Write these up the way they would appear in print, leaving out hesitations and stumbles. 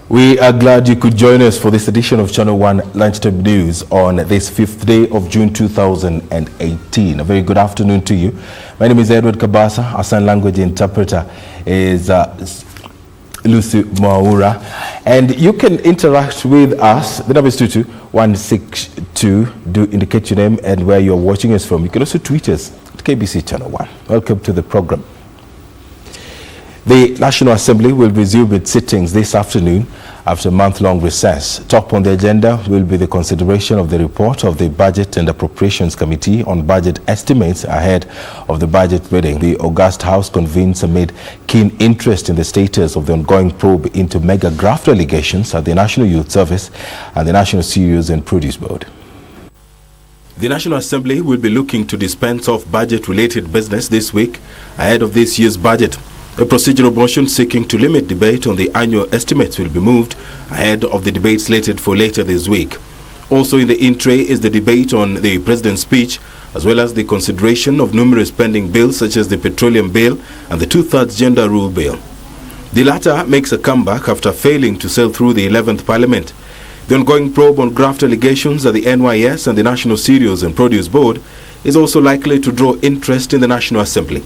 We are glad you could join us for this edition of Channel 1 Lunchtime News on this 5th day of June 2018. A very good afternoon to you. My name is Edward Kabasa. Our sign language interpreter is Lucy Maura. And you can interact with us. The number is 22162. Do indicate your name and where you're watching us from. You can also tweet us at KBC Channel 1. Welcome to the program. The National Assembly will resume its sittings this afternoon after a month-long recess. Top on the agenda will be the consideration of the report of the Budget and Appropriations Committee on budget estimates ahead of the budget reading. The August House convenes amid keen interest in the status of the ongoing probe into mega graft allegations at the National Youth Service and the National Cereals and Produce Board. The National Assembly will be looking to dispense of budget-related business this week ahead of this year's budget. A procedural motion seeking to limit debate on the annual estimates will be moved ahead of the debate slated for later this week. Also in the in-tray is the debate on the President's speech, as well as the consideration of numerous pending bills such as the Petroleum Bill and the Two-Thirds Gender Rule Bill. The latter makes a comeback after failing to sail through the 11th Parliament. The ongoing probe on graft allegations at the NYS and the National Cereals and Produce Board is also likely to draw interest in the National Assembly.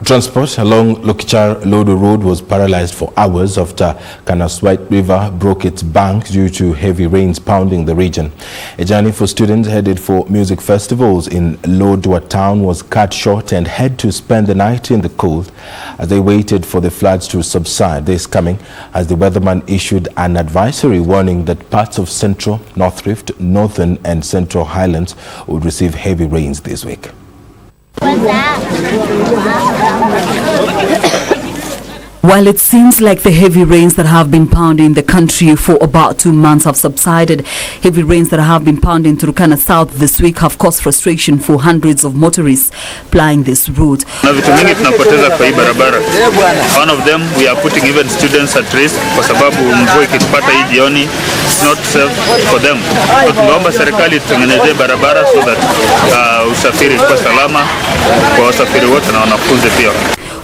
Transport along Lokichar-Lodo Road was paralyzed for hours after Kanaswait River broke its bank due to heavy rains pounding the region. A journey for students headed for music festivals in Lodwar town was cut short and had to spend the night in the cold as they waited for the floods to subside. This coming as the weatherman issued an advisory warning that parts of Central, North Rift, Northern and Central Highlands would receive heavy rains this week. While it seems like the heavy rains that have been pounding the country for about 2 months have subsided, heavy rains that have been pounding Turkana South this week have caused frustration for hundreds of motorists plying this route. One of them, we are putting even students at risk kwa sababu mvua ikipata hii jioni, it's not safe for them. Tunaomba serikali tutengeneze barabara so that usafiri kwa salama kwa wasafiri wote na wanafunzi pia.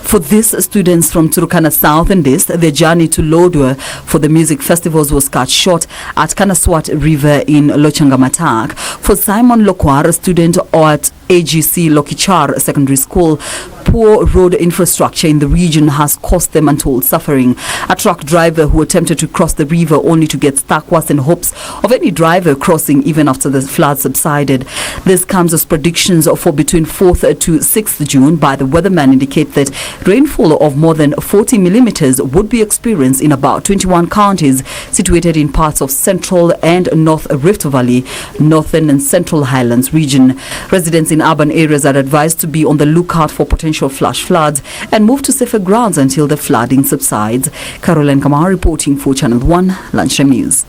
For these students from Turkana South and East, their journey to Lodwar for the music festivals was cut short at Kanaswat River in Lochangamatak. For Simon Lokwar, a student at AGC Lokichar Secondary School, poor road infrastructure in the region has caused them untold suffering. A truck driver who attempted to cross the river only to get stuck was in hopes of any driver crossing even after the flood subsided. This comes as predictions for between 4th to 6th June by the weatherman indicate that rainfall of more than 40 millimeters would be experienced in about 21 counties situated in parts of Central and North Rift Valley, Northern and Central Highlands region. Residents in urban areas are advised to be on the lookout for potential flash floods and move to safer grounds until the flooding subsides. Caroline Kamar reporting for Channel 1 Lunchtime News.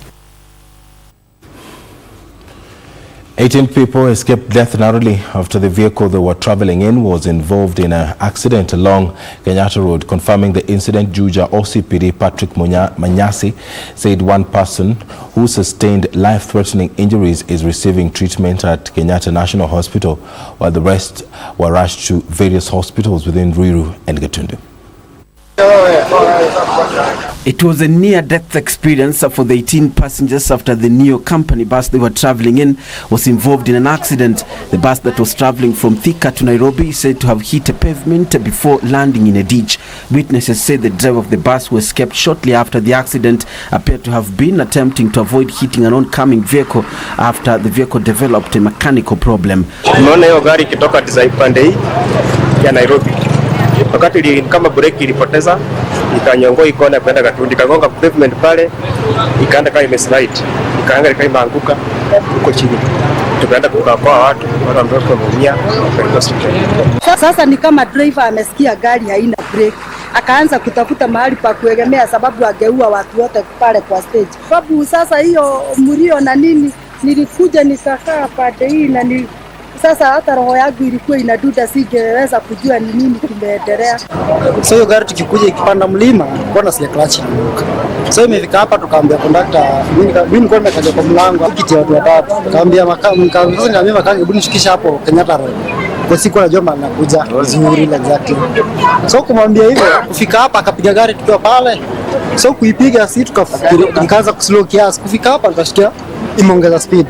18 people escaped death narrowly after the vehicle they were traveling in was involved in an accident along Kenyatta Road. Confirming the incident, Juja OCPD Patrick Manyasi said one person who sustained life-threatening injuries is receiving treatment at Kenyatta National Hospital, while the rest were rushed to various hospitals within Ruiru and Gatundu. It was a near-death experience for the 18 passengers after the Neo company bus they were traveling in was involved in an accident. The bus that was traveling from Thika to Nairobi is said to have hit a pavement before landing in a ditch. Witnesses say the driver of the bus who escaped shortly after the accident appeared to have been attempting to avoid hitting an oncoming vehicle after the vehicle developed a mechanical problem. Tumeona hiyo gari kitoka pande hii ya Nairobi. Wakati kama breki ilipoteza, ikanyongo ikona kwenda Gatundu, ikagonga pavement pale, ikaenda kama imeslide, ikaangalia kama imeanguka huko chini. Tukaenda kukaokoa watu ambao wameumia kwa hospitali. Sasa ni kama driver amesikia gari haina breki, akaanza kutafuta mahali pa kuegemea sababu angeua watu wote pale kwa stage. Sababu sasa hiyo mlio na nini, nilikuja nikakaa pande hii na sasa hata roho yangu ilikuwa inaduda, singeweza kujua ni nini kimeendelea. Sasa hiyo gari tukikuja ikipanda mlima, mbona sija clutch inanuka. Sasa imefika hapa tukaambia conductor, mimi nilikuwa nimekaja kwa mlango, kiti watu watatu. Kaambia makanga, hebu nishikisha hapo Kenyatta Road. kwa siku najua maana nakuja vizuri exactly. So kumwambia hivyo, kufika hapa akapiga gari tukiwa pale. So kuipiga si tukafikiri nikaanza kuslow kiasi. Kufika hapa nikashikia imeongeza speed.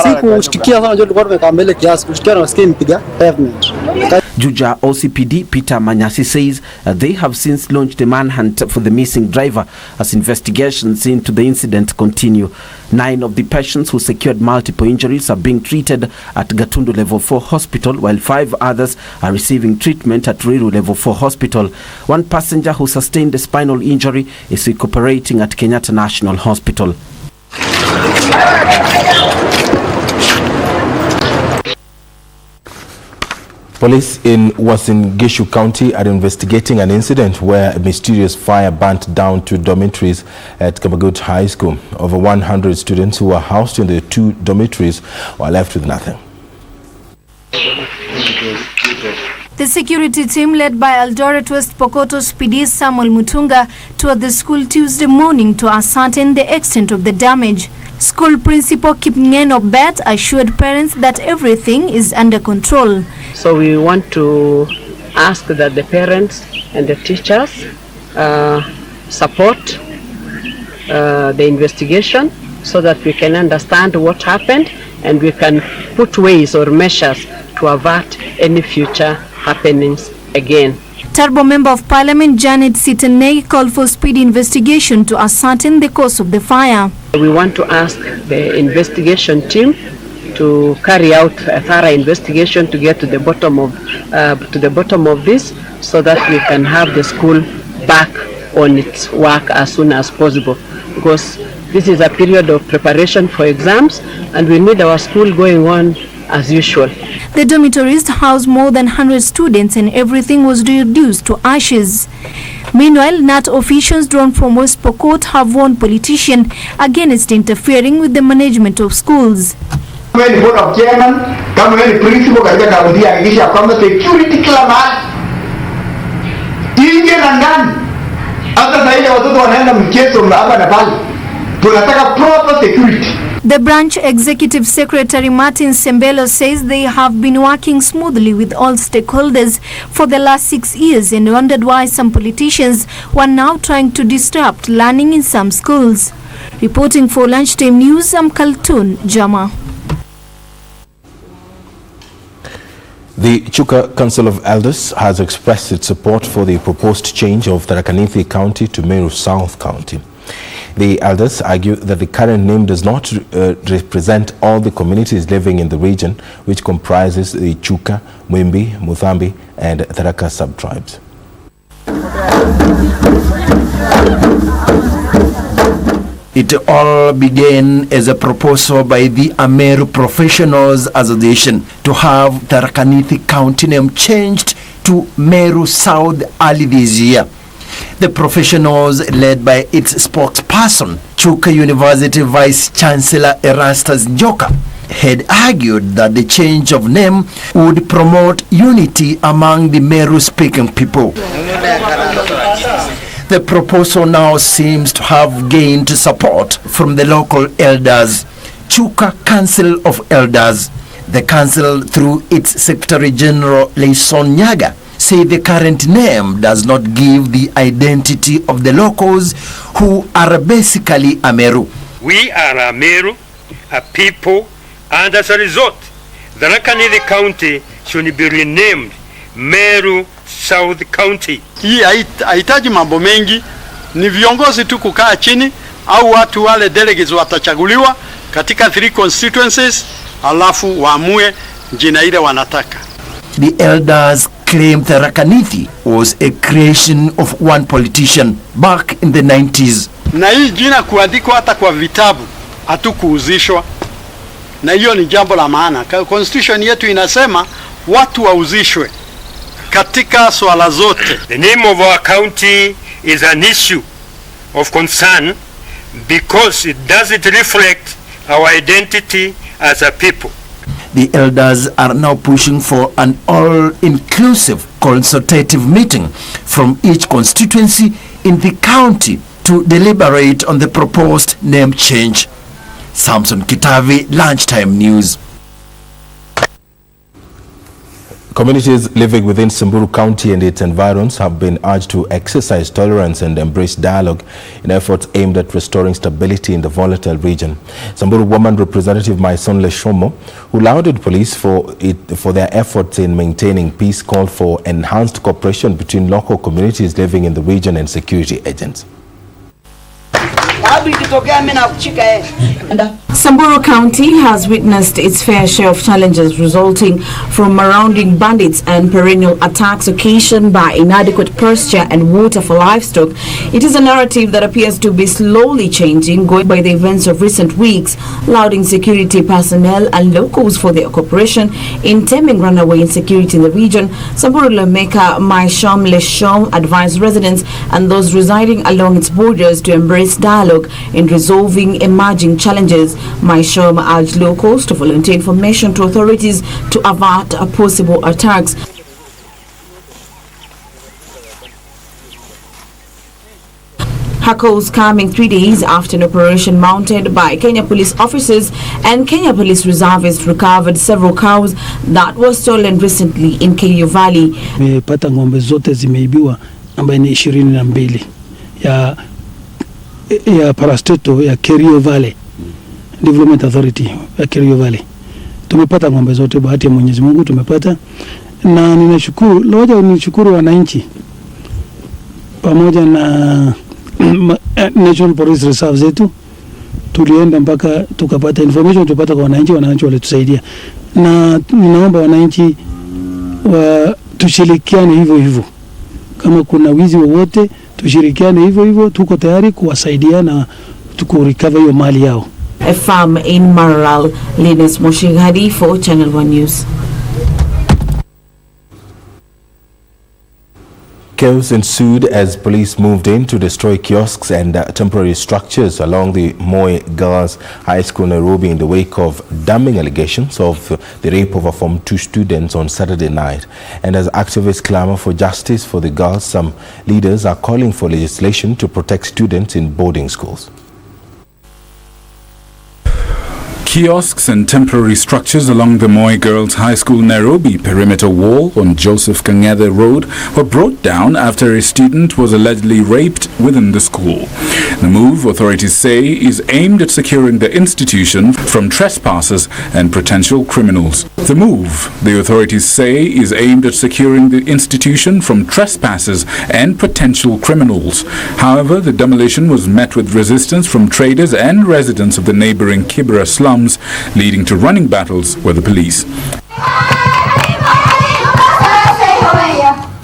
Sikushtukia sana, tulikuwa tumekaa mbele kiasi, kushtukia na nasikia impiga pavement. Juja OCPD Peter Manyasi says they have since launched a manhunt for the missing driver as investigations into the incident continue. 9 of the patients who secured multiple injuries are being treated at Gatundu Level 4 Hospital, while 5 others are receiving treatment at Ruiru Level 4 Hospital. One passenger who sustained a spinal injury is recuperating at Kenyatta National Hospital. Police in Uasin Gishu County are investigating an incident where a mysterious fire burnt down 2 dormitories at Kamagut High School. Over 100 students who were housed in the 2 dormitories were left with nothing. The security team led by Eldoret West Pokoto's PD Samuel Mutunga toured the school Tuesday morning to ascertain the extent of the damage. School principal Kipngeno Bet assured parents that everything is under control. So we want to ask that the parents and the teachers support the investigation so that we can understand what happened and we can put ways or measures to avert any future happenings again. Turbo Member of Parliament Janet Sitenei called for speedy investigation to ascertain the cause of the fire. We want to ask the investigation team to carry out a thorough investigation to get to the bottom of this, so that we can have the school back on its work as soon as possible, because this is a period of preparation for exams and we need our school going on as usual. The dormitories housed more than 100 students and everything was reduced to ashes. Meanwhile, NAT officials drawn from West Pokot have warned politicians against interfering with the management of schools. Kama ni board of chairman, kama ni principal katika kaunti, hakikisha kwamba security kila mahali, nje na ndani. Hata zaidi watoto wanaenda mchezo hapa na pale, tunataka proper security. The branch executive secretary Martin Sembelo says they have been working smoothly with all stakeholders for the last 6 years and wondered why some politicians were now trying to disrupt learning in some schools. Reporting for Lunchtime News, I'm Kaltun Jama. The Chuka Council of Elders has expressed its support for the proposed change of Tharaka Nithi County to Meru South County. The elders argue that the current name does not represent all the communities living in the region, which comprises the Chuka, Mwimbi, Muthambi and Tharaka sub-tribes. It all began as a proposal by the Ameru Professionals Association to have Tharaka Nithi County name changed to Meru South early this year. The professionals, led by its spokesperson, Chuka University Vice Chancellor Erastus Njoka, had argued that the change of name would promote unity among the Meru-speaking people. The proposal now seems to have gained support from the local elders. Chuka Council of Elders, the council through its Secretary General Leison Nyaga, say the current name does not give the identity of the locals who are basically Ameru. We are Ameru, a people, and as a result, the Tharaka Nithi County should be renamed Meru South County. Hii haitaji mambo mengi, ni viongozi tu kukaa chini au watu wale delegates watachaguliwa katika 3 constituencies alafu waamue jina ile wanataka. The elders claim Tharaka Nithi was a creation of one politician back in the 90s. Na hii jina kuandikwa hata kwa vitabu hatukuuzishwa, na hiyo ni jambo la maana. Constitution yetu inasema watu wauzishwe katika swala zote. The name of our county is an issue of concern because it doesn't reflect our identity as a people. The elders are now pushing for an all-inclusive consultative meeting from each constituency in the county to deliberate on the proposed name change. Samson Kitavi, Lunchtime News. Communities living within Samburu County and its environs have been urged to exercise tolerance and embrace dialogue in efforts aimed at restoring stability in the volatile region. Samburu woman representative Maison Leshomo, who lauded police for their efforts in maintaining peace, called for enhanced cooperation between local communities living in the region and security agents. Samburu County has witnessed its fair share of challenges resulting from marauding bandits and perennial attacks occasioned by inadequate pasture and water for livestock. It is a narrative that appears to be slowly changing, going by the events of recent weeks, lauding security personnel and locals for their cooperation in taming runaway insecurity in the region. Samburu lawmaker Maison Leshomo advised residents and those residing along its borders to embrace dialogue in resolving emerging challenges. Maison urged locals to volunteer information to authorities to avert possible attacks. Hackles coming 3 days after an operation mounted by Kenya police officers and Kenya police reservists recovered several cows that were stolen recently in Kerio Valley. Tumepata ng'ombe zote zimeibiwa ambayo ni 22 ya parastato ya Kerio Valley Development Authority ya Kerio Valley. Tumepata ng'ombe zote, bahati ya Mwenyezi Mungu tumepata, na ninashukuru wananchi pamoja na National Police Reserve zetu. Tulienda mpaka tukapata information, tupata kwa wananchi walitusaidia, na ninaomba wananchi tushirikiane hivyo. Kama kuna wizi wowote tushirikiane hivyo, tuko tayari kuwasaidia na tukurecover hiyo mali yao. A farm in Maralal. Linus Moshigadi for Channel 1 News. Chaos ensued as police moved in to destroy kiosks and temporary structures along the Moi Girls High School, Nairobi, in the wake of damning allegations of the rape of a Form 2 students on Saturday night. And as activists clamor for justice for the girls, some leaders are calling for legislation to protect students in boarding schools. Kiosks and temporary structures along the Moi Girls High School Nairobi perimeter wall on Joseph Kang'ethe Road were brought down after a student was allegedly raped within the school. The move, authorities say, is aimed at securing the institution from trespassers and potential criminals. The move, the authorities say, is aimed at securing the institution from trespassers and potential criminals. However, the demolition was met with resistance from traders and residents of the neighboring Kibera slums, leading to running battles with the police.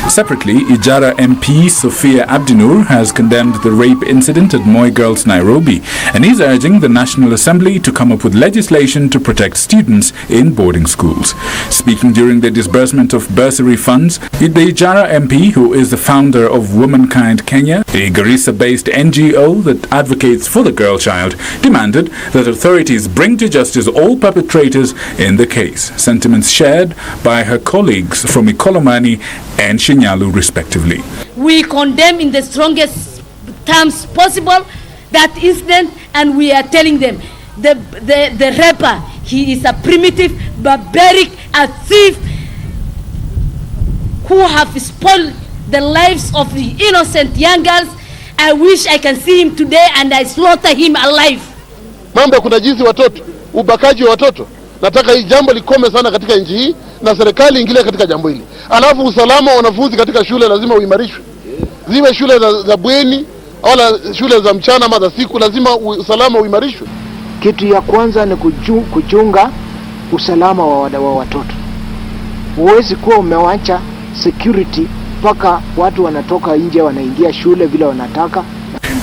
Separately, Ijara MP Sophia Abdinur has condemned the rape incident at Moi Girls Nairobi and is urging the National Assembly to come up with legislation to protect students in boarding schools. Speaking during the disbursement of bursary funds, the Ijara MP, who is the founder of Womankind Kenya, a Garissa-based NGO that advocates for the girl child, demanded that authorities bring to justice all perpetrators in the case. Sentiments shared by her colleagues from Ikolomani and Shinyalu, respectively. We condemn in the strongest terms possible that incident, and we are telling them the rapper, he is a primitive, barbaric, a thief who have spoiled the lives of the innocent young girls. I wish I can see him today and I slaughter him alive. Mambo ya kunajisi watoto, ubakaji wa watoto. Nataka hii jambo likome sana katika nchi hii na serikali ingilie katika jambo hili. Alafu usalama wa wanafunzi katika shule lazima uimarishwe. Ziwe shule za bweni au shule za mchana ama za siku, lazima usalama uimarishwe. Kitu ya kwanza ni kuchunga usalama wa watoto. Huwezi kuwa umewacha security mpaka watu wanatoka nje wanaingia shule vile wanataka.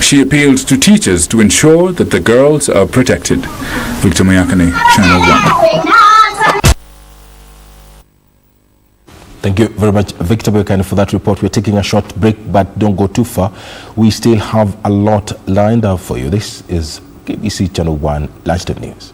She appealed to teachers to ensure that the girls are protected. Victor Mayakane, Channel 1. Thank you very much, Victor Mayakane, for that report. We're taking a short break, but don't go too far. We still have a lot lined up for you. This is KBC Channel 1 Lunchtime News.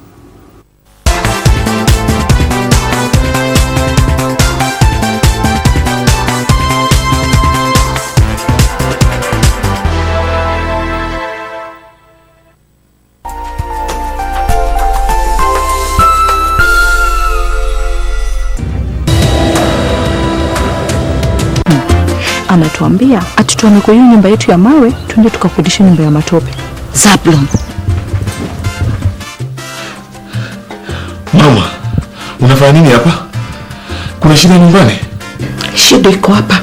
anatuambia ati tuame kwa hiyo nyumba yetu ya mawe tuende tukakodisha nyumba ya matope. Zablon. Mama, unafanya nini hapa? Kuna shida nyumbani? Shida iko hapa.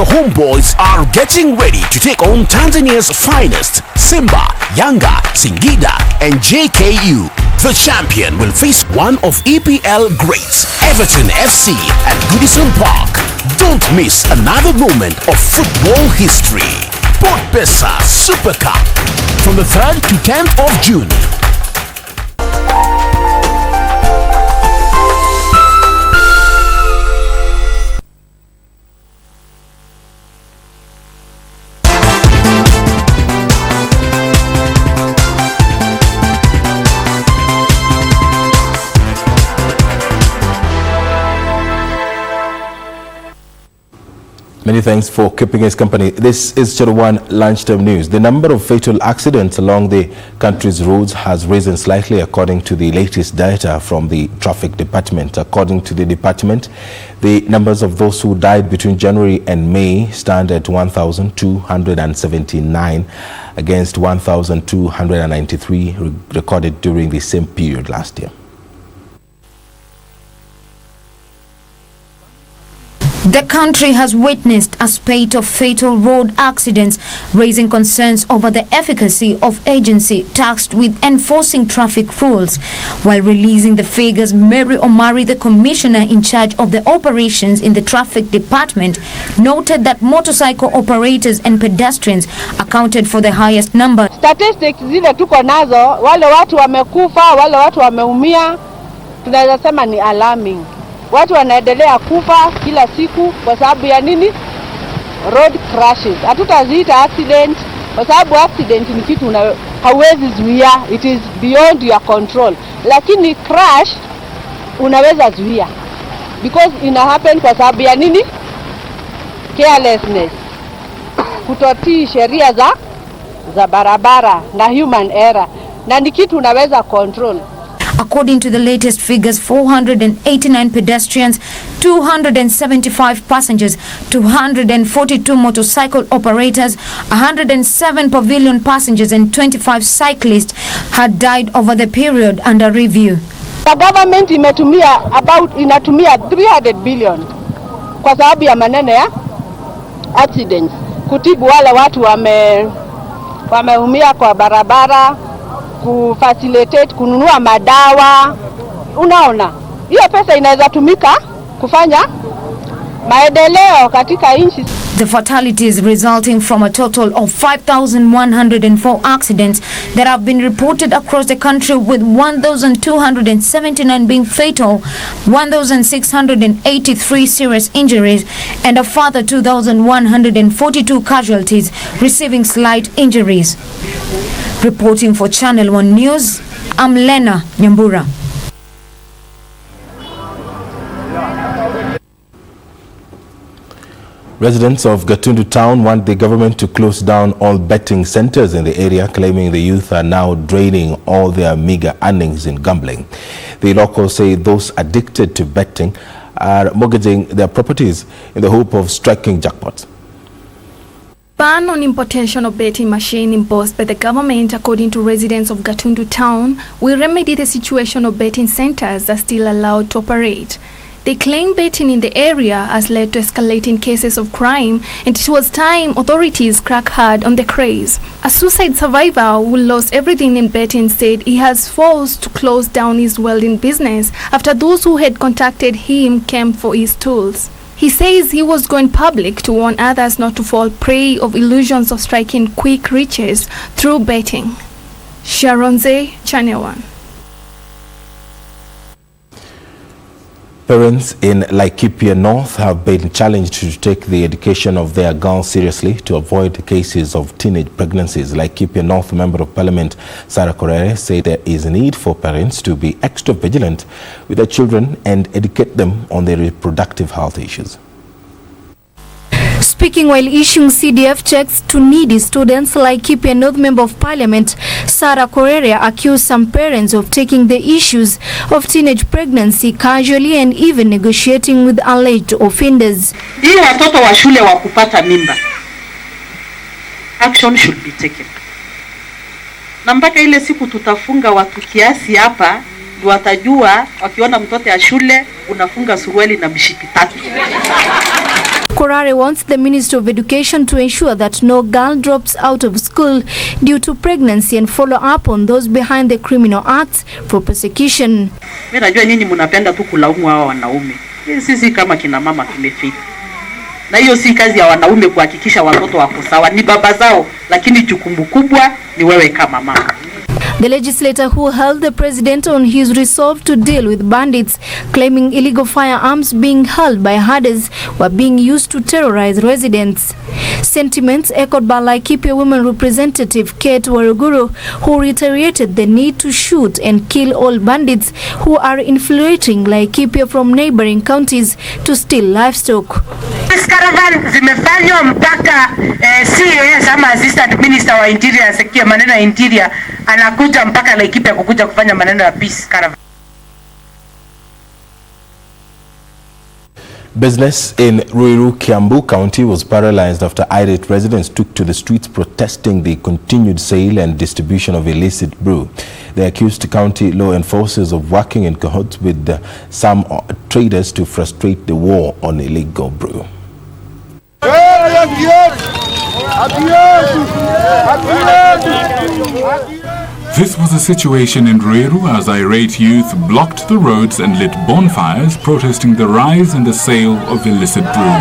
Homeboys are getting ready to take on Tanzania's finest, Simba, Yanga, Singida and JKU. The champion will face one of EPL greats, Everton FC at Goodison Park. Don't miss another moment of football history. SportPesa Super Cup from the 3rd to 10th of June. Many thanks for keeping us company. This is Channel 1 Lunchtime News. The number of fatal accidents along the country's roads has risen slightly according to the latest data from the Traffic Department. According to the department, the numbers of those who died between January and May stand at 1,279 against 1,293 recorded during the same period last year. The country has witnessed a spate of fatal road accidents, raising concerns over the efficacy of agency tasked with enforcing traffic rules. While releasing the figures, Mary Omari, the commissioner in charge of the operations in the traffic department, noted that motorcycle operators and pedestrians accounted for the highest number. Statistics zile tuko nazo, wale watu wamekufa, wale watu wameumia, tunaweza sema ni alarming. Watu wanaendelea kufa kila siku kwa sababu ya nini? Road crashes. Hatutaziita accident kwa sababu accident ni kitu hauwezi zuia, it is beyond your control. Lakini crash unaweza zuia because ina happen kwa sababu ya nini? Carelessness, kutotii sheria za barabara na human error, na ni kitu unaweza control. According to the latest figures, 489 pedestrians, 275 passengers, 242 motorcycle operators, 107 pavilion passengers and 25 cyclists had died over the period under review. The government inatumia 300 billion kwa sababu ya maneno ya accidents, kutibu wale watu wameumia kwa barabara, kufacilitate, kununua madawa. Unaona, hiyo pesa inaweza tumika kufanya maendeleo katika nchi. The fatalities resulting from a total of 5,104 accidents that have been reported across the country, with 1,279 being fatal, 1,683 serious injuries, and a further 2,142 casualties receiving slight injuries. Reporting for Channel 1 News, I'm Lena Nyambura. Residents of Gatundu town want the government to close down all betting centers in the area, claiming the youth are now draining all their meager earnings in gambling. The locals say those addicted to betting are mortgaging their properties in the hope of striking jackpots. Ban on importation of betting machine imposed by the government, according to residents of Gatundu town, will remedy the situation of betting centers that are still allowed to operate. They claim betting in the area has led to escalating cases of crime, and it was time authorities crack hard on the craze. A suicide survivor who lost everything in betting said he has forced to close down his welding business after those who had contacted him came for his tools. He says he was going public to warn others not to fall prey of illusions of striking quick riches through betting. Sharonze, Channel 1. Parents in Laikipia North have been challenged to take the education of their girls seriously to avoid cases of teenage pregnancies. Laikipia North Member of Parliament Sarah Korere said there is a need for parents to be extra vigilant with their children and educate them on their reproductive health issues. Speaking while issuing CDF checks to needy students, Laikipia North Member of Parliament Sarah Koreria accused some parents of taking the issues of teenage pregnancy casually and even negotiating with alleged offenders. Hii watoto wa shule wa kupata mimba, action should be taken. Na mpaka ile siku tutafunga watu kiasi hapa, ndio watajua wakiona mtoto ya shule unafunga suruali na mishipi tatu. Korare wants the Ministry of Education to ensure that no girl drops out of school due to pregnancy and follow up on those behind the criminal acts for prosecution. Mimi najua nyinyi mnapenda tu kulaumu hawa wanaume. Sisi kama kina mama tumefika. Na hiyo si kazi ya wanaume kuhakikisha watoto wako sawa, ni baba zao, lakini jukumu kubwa ni wewe kama mama. The legislator who held the president on his resolve to deal with bandits claiming illegal firearms being held by herders were being used to terrorize residents. Sentiments echoed by Laikipia women representative Kate Waruguru, who reiterated the need to shoot and kill all bandits who are infiltrating Laikipia from neighboring counties to steal livestock. This caravan zimefanywa mpaka CAS ama Assistant Minister wa Interior, Security maneno ya Interior anakuja mpaka Laikipia kukuja kufanya maneno ya peace caravan. Business in Ruiru, Kiambu County was paralyzed after irate residents took to the streets protesting the continued sale and distribution of illicit brew. They accused county law enforcers of working in cahoots with some traders to frustrate the war on illegal brew. This was the situation in Ruiru as irate youth blocked the roads and lit bonfires protesting the rise in the sale of illicit brew.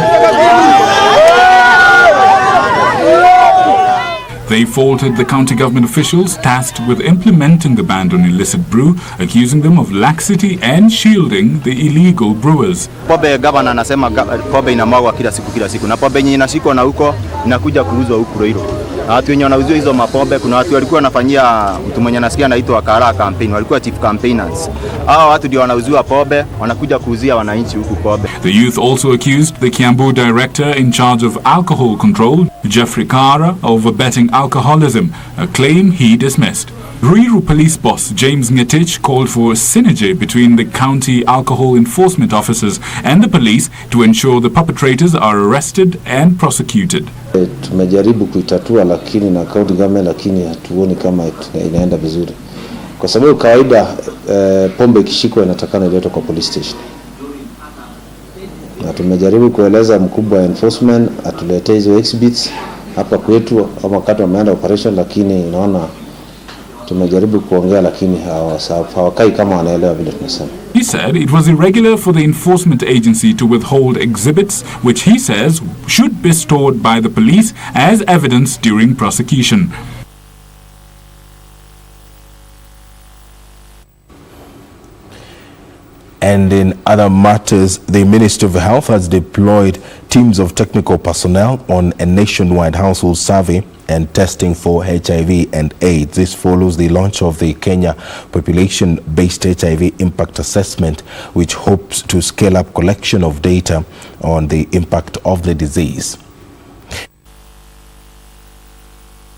They faulted the county government officials tasked with implementing the ban on illicit brew, accusing them of laxity and shielding the illegal brewers. Pombe gavana anasema pombe inamwagwa kila siku na pombe yenye inashikwa na huko inakuja kuuzwa huko Ruiru. Na watu wenye wanauziwa hizo mapombe, kuna watu walikuwa wanafanyia mtu mwenye nasikia anaitwa Kara campaign, walikuwa chief campaigners. Hao watu ndio wanauziwa pombe, wanakuja kuuzia wananchi huku pombe. The youth also accused the Kiambu director in charge of alcohol control, Jeffrey Kara, of abetting alcoholism, a claim he dismissed. Ruiru police boss James Ngetich called for synergy between the county alcohol enforcement officers and the police to ensure the perpetrators are arrested and prosecuted. Tumejaribu kuitatua lakini na county government, lakini hatuoni kama inaenda vizuri. Kwa sababu kawaida pombe ikishikwa inatakana iletwe kwa police station. Na tumejaribu kueleza mkubwa wa enforcement atuletee hizo exhibits hapa kwetu ama wakati wameenda operation, lakini inaona tumejaribu kuongea lakini hawakai kama wanaelewa vile tunasema. He said it was irregular for the enforcement agency to withhold exhibits which he says should be stored by the police as evidence during prosecution. And in other matters, the Ministry of Health has deployed teams of technical personnel on a nationwide household survey and testing for HIV and AIDS. This follows the launch of the Kenya population-based HIV impact assessment, which hopes to scale up collection of data on the impact of the disease.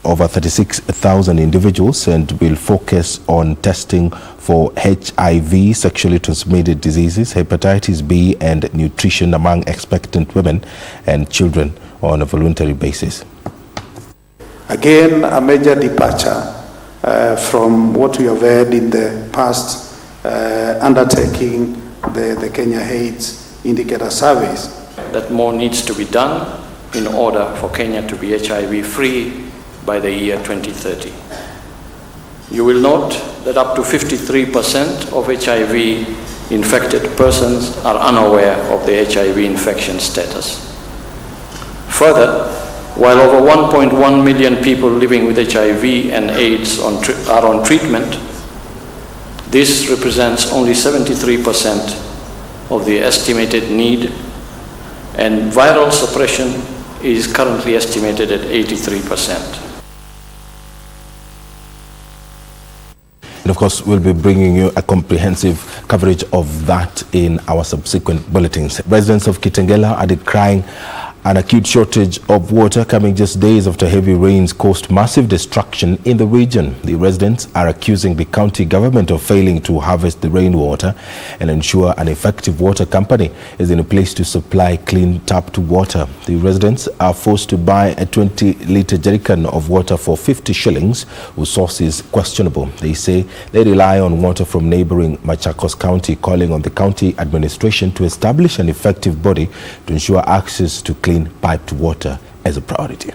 Over 36,000 individuals and will focus on testing for HIV, sexually transmitted diseases, hepatitis B and nutrition among expectant women and children on a voluntary basis. Again, a major departure from what we have heard in the past undertaking the Kenya AIDS indicator surveys. That more needs to be done in order for Kenya to be HIV-free by the year 2030. You will note that up to 53% of HIV infected persons are unaware of the HIV infection status. Further, while over 1.1 million people living with HIV and AIDS are on treatment, this represents only 73% of the estimated need, and viral suppression is currently estimated at 83%. And of course, we'll be bringing you a comprehensive coverage of that in our subsequent bulletins. Residents of Kitengela are decrying An acute shortage of water coming just days after heavy rains caused massive destruction in the region. The residents are accusing the county government of failing to harvest the rainwater and ensure an effective water company is in a place to supply clean tapped water. The residents are forced to buy a 20-litre jerrycan of water for 50 shillings, whose source is questionable. They say they rely on water from neighboring Machakos County, calling on the county administration to establish an effective body to ensure access to clean piped water as a priority.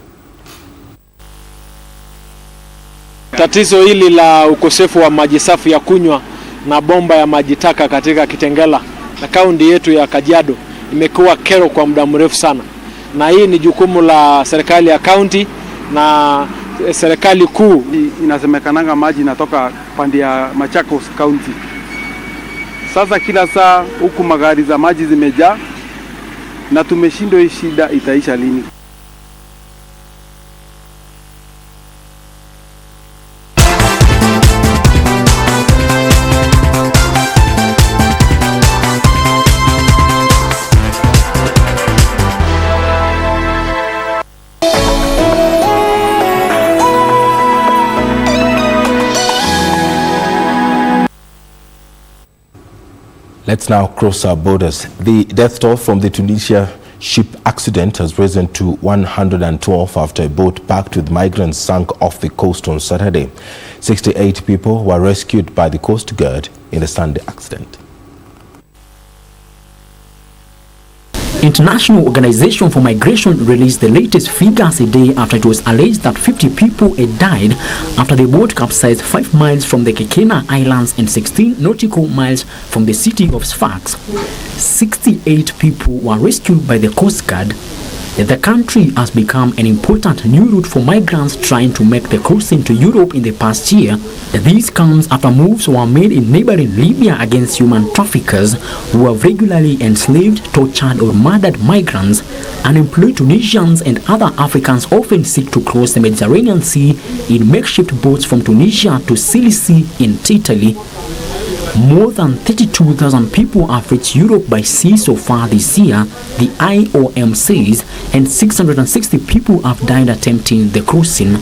Tatizo hili la ukosefu wa maji safi ya kunywa na bomba ya maji taka katika Kitengela na kaunti yetu ya Kajiado imekuwa kero kwa muda mrefu sana, na hii ni jukumu la serikali ya kaunti na serikali kuu. Inasemekananga maji inatoka pande ya Machakos County. Sasa kila saa huku magari za maji zimejaa na tumeshindwa hii shida itaisha lini. Let's now cross our borders. The death toll from the Tunisia ship accident has risen to 112 after a boat packed with migrants sank off the coast on Saturday. 68 people were rescued by the Coast Guard in the Sunday accident. International Organization for Migration released the latest figures a day after it was alleged that 50 people had died after the boat capsized 5 miles from the Kekena Islands and 16 nautical miles from the city of Sfax. 68 people were rescued by the Coast Guard. The country has become an important new route for migrants trying to make the crossing to Europe in the past year. This comes after moves were made in neighboring Libya against human traffickers who have regularly enslaved, tortured or murdered migrants. Unemployed Tunisians and other Africans often seek to cross the Mediterranean Sea in makeshift boats from Tunisia to Sicily in Italy. More than 32,000 people have reached Europe by sea so far this year, the IOM says, and 660 people have died attempting the crossing.